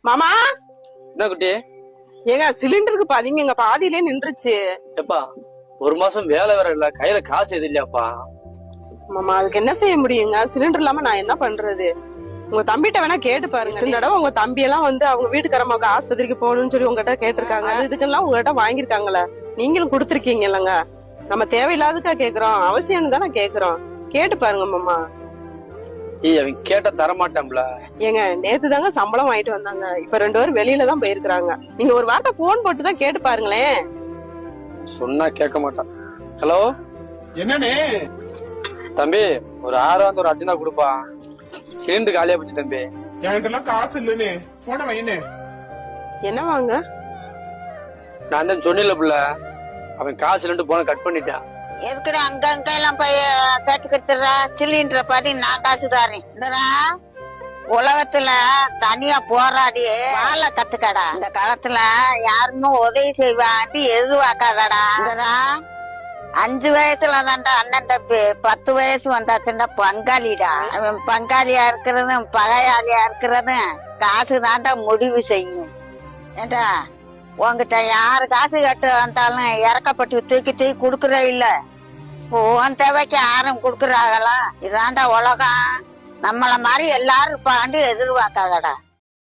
மாமா என்ன குட்டி? ஏங்க சிலிண்டருக்கு பாதிங்க எங்க பாதியிலே நின்றுச்சு. எப்பா ஒரு மாசம் வேலை வேற இல்ல, கையில காசு எது இல்லையாப்பா? மாமா அதுக்கு என்ன செய்ய முடியுங்க? சிலிண்டர் இல்லாம நான் என்ன பண்றது? உங்க தம்பிட்ட வேணா கேட்டு பாருங்க. இந்த தடவை உங்க தம்பி எல்லாம் வந்து அவங்க வீட்டுக்காரமாவுக்கு ஆஸ்பத்திரிக்கு போகணும்னு சொல்லி உங்ககிட்ட கேட்டிருக்காங்க. இதுக்கெல்லாம் உங்ககிட்ட வாங்கிருக்காங்களே, நீங்களும் கொடுத்துருக்கீங்க இல்லங்க. நம்ம தேவையில்லாதக்கா கேக்குறோம், அவசியம்னு தானே கேக்குறோம். கேட்டு பாருங்க மாமா. அவன் கேட்ட தரமாட்டான்ல. ஏங்க நேத்து தாங்க சம்பளம் வாங்கிட்டு வந்தாங்க. இப்ப 2 பேரும் வெளியில தான் போயிருக்காங்க. நீங்க ஒரு வார்த்தை போன் போட்டு தான் கேட்டு பாருங்களேன். சொன்னா கேட்க மாட்டான். ஹலோ என்னன்னு தம்பி, ஒரு 6 ஒரு அர்ஜென்டா கொடுப்பா, சிலிண்டர் காலியா போச்சு தம்பி. என்கிட்ட காசு இல்லன்னு போன வைனே. என்ன வாங்க? நான் தான் சொன்னில புள்ள, அவன் காசு இல்லைன்னு போன கட் பண்ணிட்டான். எதுக்குடா அங்க அங்க எல்லாம் போய் கேட்டுக்கிட்டுறா? சிலிண்டரை பாதி நான் காசு தாரேன். இந்தடா உலகத்துல தனியா போராடி வாழ கத்துக்கடா. இந்த காலத்துல யாருமே உதவி செய்வாண்டி எதிர்பார்க்காதடா. இந்தடா 5 வயசுல தான்டா அண்ணன் தம்பி, 10 வயசு வந்தாச்சுன்னா பங்காளிடா. அவன் பங்காளியா இருக்கிறதும் பகையாளியா இருக்கிறதும் காசு தாண்டா முடிவு செய்யும். ஏண்டா உங்ககிட்ட யாரு காசு கேட்டு வந்தாலும் இறக்கப்பட்டு தூக்கி தூக்கி குடுக்கற இல்ல, உன் தேவைக்கு யாரும் குடுக்கறாங்களா? இதாண்டா உலகம். நம்மள மாதிரி எல்லாரும் இருப்பாண்டு எதிர்பார்க்காதடா.